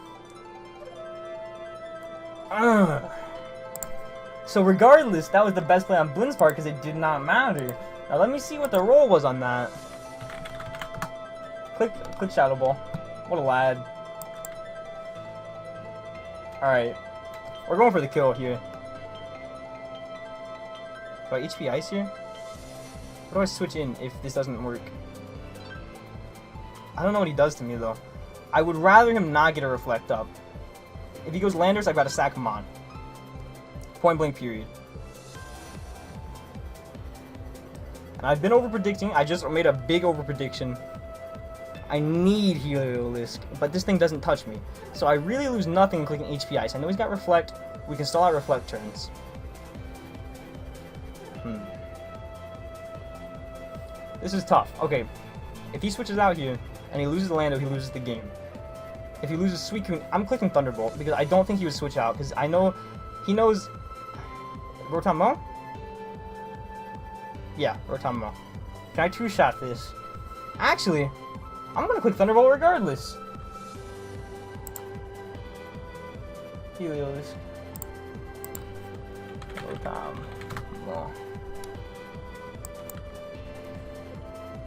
So regardless, that was the best play on Blin's part because it did not matter. Now let me see what the roll was on that. Click Shadow Ball. What a lad. Alright. We're going for the kill here. Do I HP Ice here? What do I switch in if this doesn't work? I don't know what he does to me though. I would rather him not get a Reflect up. If he goes Landers, I've got to sack him on. Point blank period. And I've been over-predicting. I just made a big over-prediction. I need Heliolisk, but this thing doesn't touch me. So I really lose nothing clicking HP Ice. I know he's got Reflect. We can stall out Reflect turns. This is tough. Okay. If he switches out here, and he loses Lando, he loses the game. If he loses Suicune, I'm clicking Thunderbolt, because I don't think he would switch out, because I know... He knows... Rotom Mo? Yeah, Rotom Mo. Can I two-shot this? Actually, I'm gonna click Thunderbolt regardless. Heliolisk. Rotom Mo.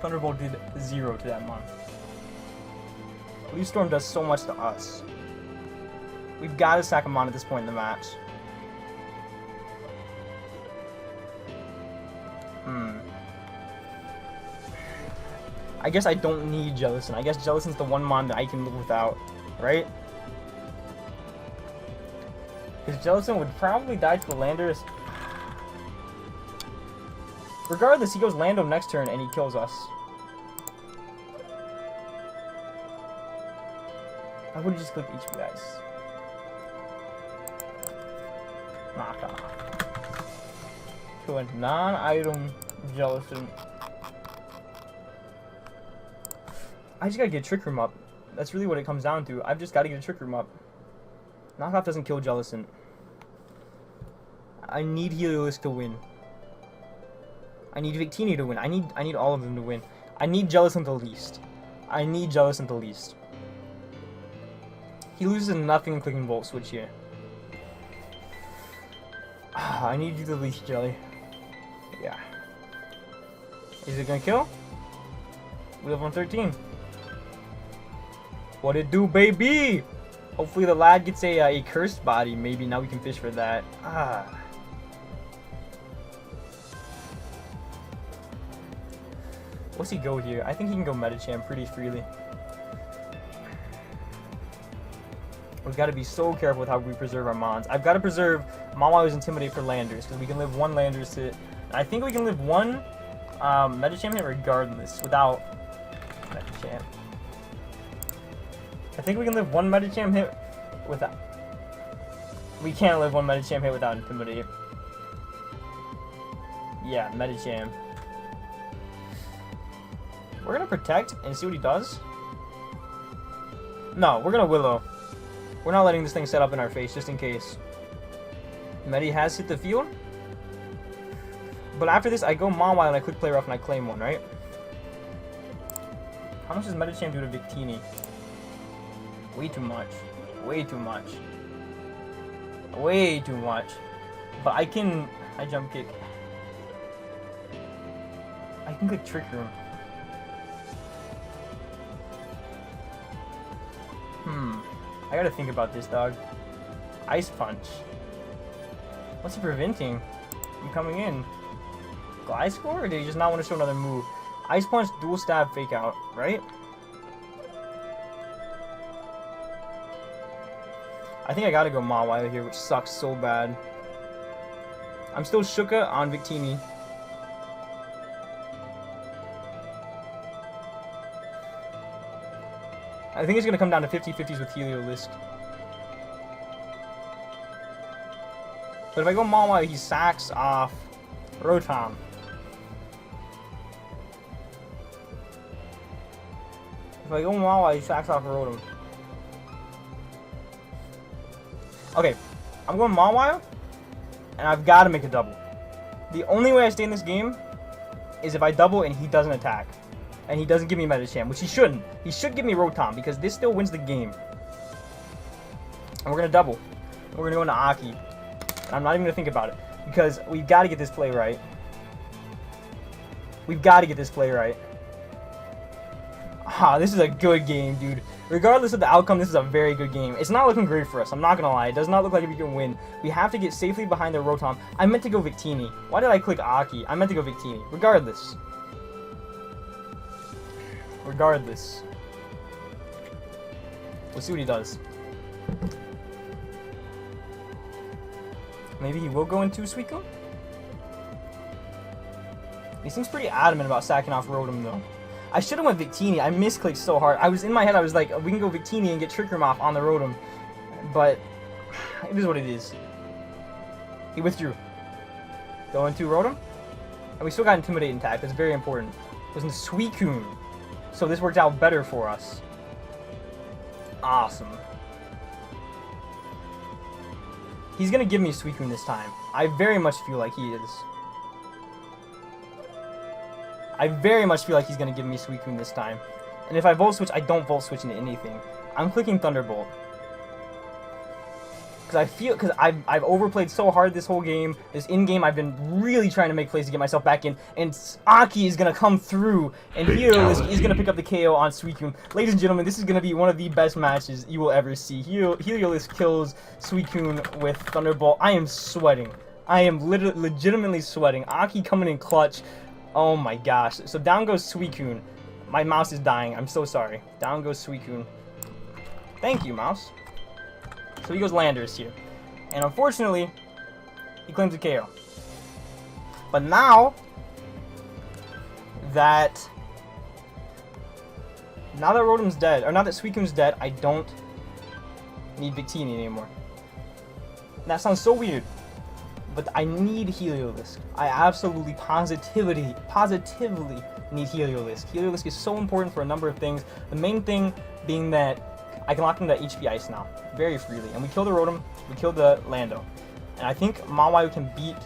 Thunderbolt did 0 to that mon. Leaf Storm does so much to us. We've got to sack him on at this point in the match. I guess I don't need Jellicent. I guess Jellicent's the one mon that I can live without, right? Because Jellicent would probably die to the Landers. Regardless, he goes Lando next turn and he kills us. would have just clicked HP, guys. Knock off. To a non-item Jellicent. I just gotta get Trick Room up. That's really what it comes down to. I've just gotta get a Trick Room up. Knockoff doesn't kill Jellicent. I need Heliolisk to win. I need Victini to win. I need all of them to win. I need Jellicent the least. I need Jellicent the least. He loses nothing clicking Volt Switch here. I need you the least, Jelly. Yeah. Is it gonna kill? We live on 13. What it do, baby? Hopefully the lad gets a cursed body. Maybe now we can fish for that. What's he go here? I think he can go Medicham pretty freely. We've got to be so careful with how we preserve our Mons. I've got to preserve Mawayo's Intimidate for Landers, because we can live one Landers hit. And I think we can live one Medicham hit regardless, without Medicham. I think we can live one Medicham hit without... We can't live one Medicham hit without Intimidate. Yeah, Medicham. We're going to Protect and see what he does. No, we're going to Willow. We're not letting this thing set up in our face, just in case. Medi has hit the field. But after this, I go Mawile and I click Play Rough and I claim one, right? How much does Medicham do to Victini? Way too much. Way too much. Way too much. But I can... I jump kick. I can click Trick Room. I gotta think about this, dog. Ice Punch. What's he preventing? I'm coming in. Glide Score, or did he just not want to show another move? Ice Punch, Dual Stab, Fake Out, right? I think I gotta go Mawile here, which sucks so bad. I'm still Shuka on Victini. I think it's going to come down to 50-50s with Heliolisk. But if I go Mawile, he sacks off Rotom. If I go Mawile, he sacks off Rotom. Okay, I'm going Mawile, and I've got to make a double. The only way I stay in this game is if I double and he doesn't attack. And he doesn't give me Medicham, which he shouldn't. He should give me Rotom, because this still wins the game. And we're going to double. And we're going to go into Aki. And I'm not even going to think about it, because we've got to get this play right. We've got to get this play right. This is a good game, dude. Regardless of the outcome, this is a very good game. It's not looking great for us, I'm not going to lie. It does not look like we can win. We have to get safely behind the Rotom. I meant to go Victini. Why did I click Aki? I meant to go Victini. Regardless. We'll see what he does. Maybe he will go into Suicune? He seems pretty adamant about sacking off Rotom, though. I should have went Victini. I misclicked so hard. I was in my head, I was like, we can go Victini and get Trick Room off on the Rotom. But it is what it is. He withdrew. Go into Rotom. And we still got Intimidate intact. That's very important. It was in Suicune. So this worked out better for us. Awesome. He's going to give me Suicune this time. I very much feel like he is. I very much feel like he's going to give me Suicune this time. And if I Volt Switch, I don't Volt Switch into anything. I'm clicking Thunderbolt. Because I've overplayed so hard this whole game. This in-game, I've been really trying to make plays to get myself back in. And Aki is going to come through. And Heliolisk is going to pick up the KO on Suicune. Ladies and gentlemen, this is going to be one of the best matches you will ever see. Heliolisk kills Suicune with Thunderbolt. I am sweating. I am legitimately sweating. Aki coming in clutch. Oh my gosh. So down goes Suicune. My mouse is dying. I'm so sorry. Down goes Suicune. Thank you, mouse. So he goes Landers here. And unfortunately, he claims a KO. But now that Rotom's dead, or now that Suicune's dead, I don't need Victini anymore. That sounds so weird, but I need Heliolisk. I absolutely positively need Heliolisk. Heliolisk is so important for a number of things. The main thing being that I can lock into HP Ice now very freely. And we killed the Rotom, we killed the Lando. And I think Mawile can beat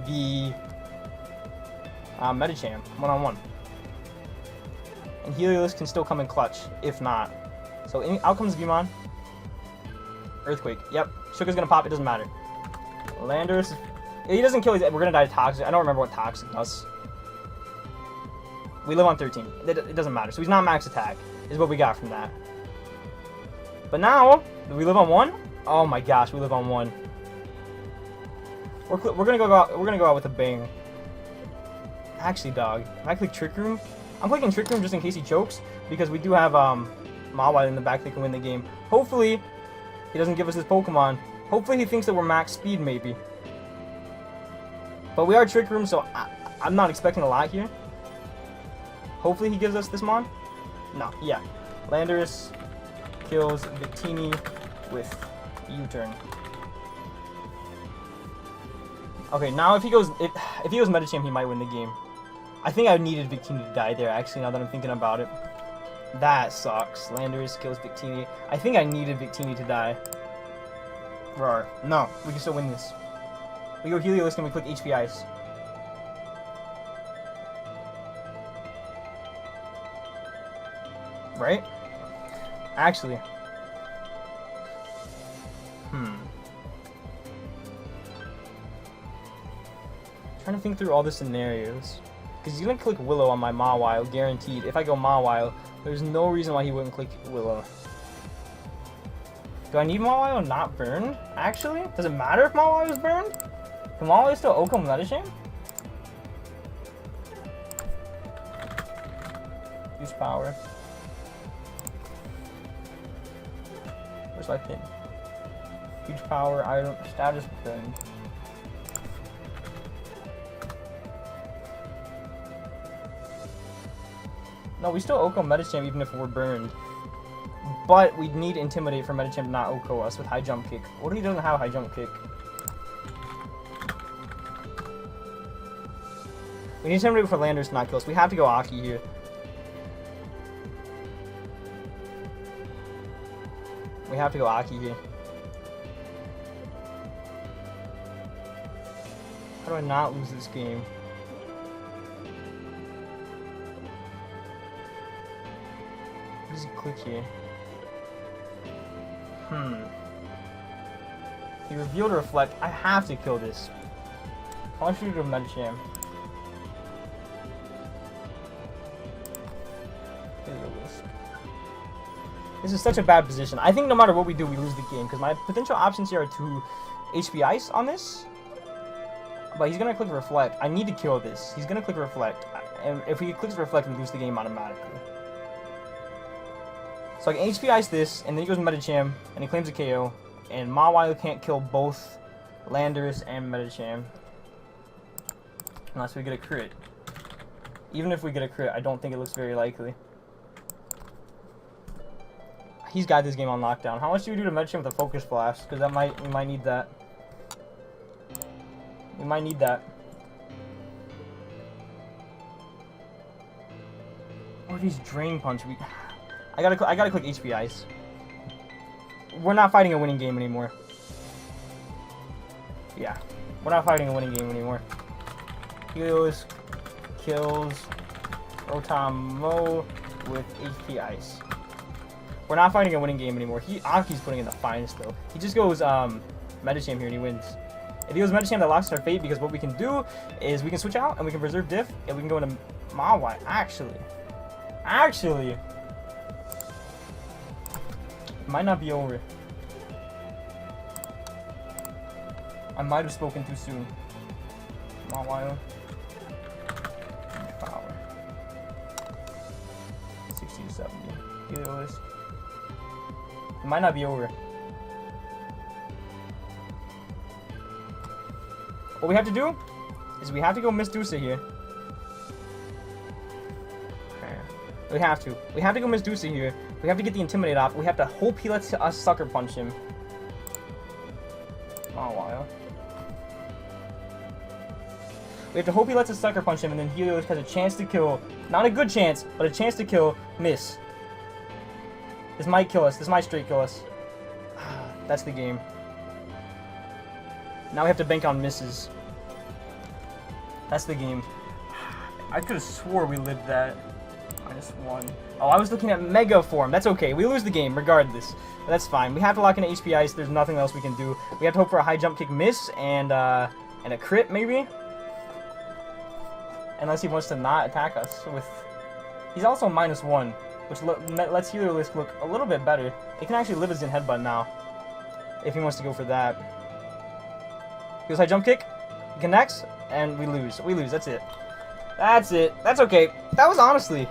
the Medicham one-on-one. And Heliolisk can still come in clutch, if not. So out comes Vmon. Earthquake. Yep. Suga's gonna pop, it doesn't matter. Landers. He doesn't kill, we're gonna die to Toxic. I don't remember what Toxic does. We live on 13. It doesn't matter. So he's not max attack, is what we got from that. But now, do we live on 1? Oh my gosh, we live on 1. We're gonna go out with a bang. Actually, dog, if I click Trick Room, I'm clicking Trick Room just in case he chokes, because we do have Mawile in the back that can win the game. Hopefully, he doesn't give us his Pokemon. Hopefully he thinks that we're max speed, maybe. But we are Trick Room, so I'm not expecting a lot here. Hopefully he gives us this Mon. No, yeah. Landorus kills Victini with U-turn. Okay, now if he goes Medicham, he might win the game. I think I needed Victini to die there, actually, now that I'm thinking about it. That sucks. Landorus kills Victini. I think I needed Victini to die. Roar. No, we can still win this. We go Heliolisk and we click HP Ice. Right? Actually. Trying to think through all the scenarios. Because he's going to click Willow on my Mawile, guaranteed. If I go Mawile, there's no reason why he wouldn't click Willow. Do I need Mawile not burned? Actually? Does it matter if Mawile is burned? Can Mawile still Oakum Medicham? Use power. Where's my pin? Huge power, item, status burned. No, we still Oko Medicham even if we're burned. But we need Intimidate for Medicham to not Oko us with High Jump Kick. What if he doesn't have High Jump Kick? We need Intimidate for Landers to not kill us. We have to go Aki here. We have to go Aki here. How do I not lose this game? What does he click here? He revealed Reflect. I have to kill this. I want you to do Medicham. This is such a bad position. I think no matter what we do, we lose the game, because my potential options here are to HP Ice on this. But he's going to click Reflect. I need to kill this. He's going to click Reflect. And if he clicks Reflect, we lose the game automatically. So I can HP Ice this, and then he goes Medicham, and he claims a KO. And Mawile can't kill both Landorus and Medicham. Unless we get a crit. Even if we get a crit, I don't think it looks very likely. He's got this game on lockdown. How much do we do to Medicham with a Focus Blast? Because we might need that. We might need that. Or if he's Drain Punch, I gotta click HP Ice. We're not fighting a winning game anymore. Yeah, we're not fighting a winning game anymore. Helios kills Otamo with HP Ice. We're not fighting a winning game anymore. Aki's putting in the finest though. He just goes Medicham here and he wins. If he goes Medicham, that locks our fate, because what we can do is we can switch out and we can preserve Diff and we can go into Mawile. Actually, it might not be over. I might have spoken too soon. Mawile. Power. 60 to 70. Helios. It might not be over. What we have to do is we have to go Miss Dusa here. We have to. We have to go Miss Dusa here. We have to get the Intimidate off. We have to hope he lets us Sucker Punch him. Oh, wow. We have to hope he lets us sucker punch him, and then Helios has a chance to kill. Not a good chance, but a chance to kill. Miss. This might kill us. This might straight kill us. That's the game. Now we have to bank on misses. That's the game. I could have swore we lived that. -1. Oh, I was looking at Mega form. That's okay. We lose the game regardless. That's fine. We have to lock in HP Ice. There's nothing else we can do. We have to hope for a high jump kick miss and a crit maybe. Unless he wants to not attack us with... He's also -1, which lets Helios look a little bit better. He can actually live his in headbutt now, if he wants to go for that. He goes high jump kick, he connects, and we lose. We lose, that's it. That's it. That's okay. That was honestly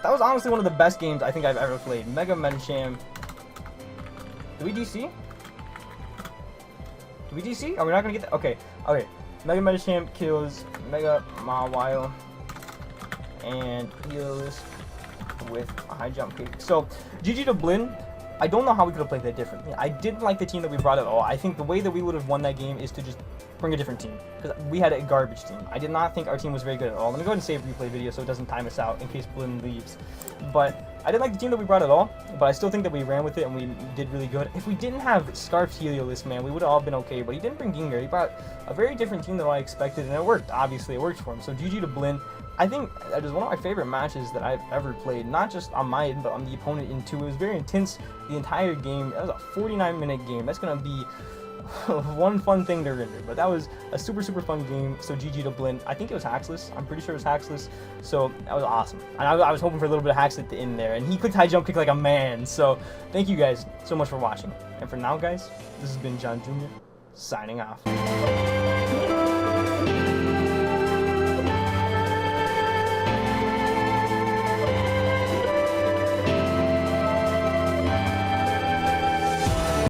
one of the best games I think I've ever played. Mega Medicham. Do we DC? Do we DC? Are we not gonna get that? Okay. Okay. Mega Medicham kills Mega Mawile and Helios with a high jump kick. So, GG to Blinn. I don't know how we could have played that differently. I didn't like the team that we brought at all. I think the way that we would have won that game is to just bring a different team. Because we had a garbage team. I did not think our team was very good at all. Let me go ahead and save replay video so it doesn't time us out in case Blinn leaves. But I didn't like the team that we brought at all. But I still think that we ran with it and we did really good. If we didn't have Scarfed Helios, man, we would have all been okay. But he didn't bring Ginger. He brought a very different team than I expected. And it worked. Obviously, it worked for him. So GG to Blinn. I think that is one of my favorite matches that I've ever played. Not just on my end, but on the opponent end too. It was very intense the entire game. That was a 49-minute game. That's going to be one fun thing to render. But that was a super, super fun game. So GG to Blinn. I think it was Haxless. I'm pretty sure it was Haxless. So that was awesome. And I was hoping for a little bit of Hax at the end there. And he clicked high jump kick like a man. So thank you guys so much for watching. And for now, guys, this has been John Jr. signing off.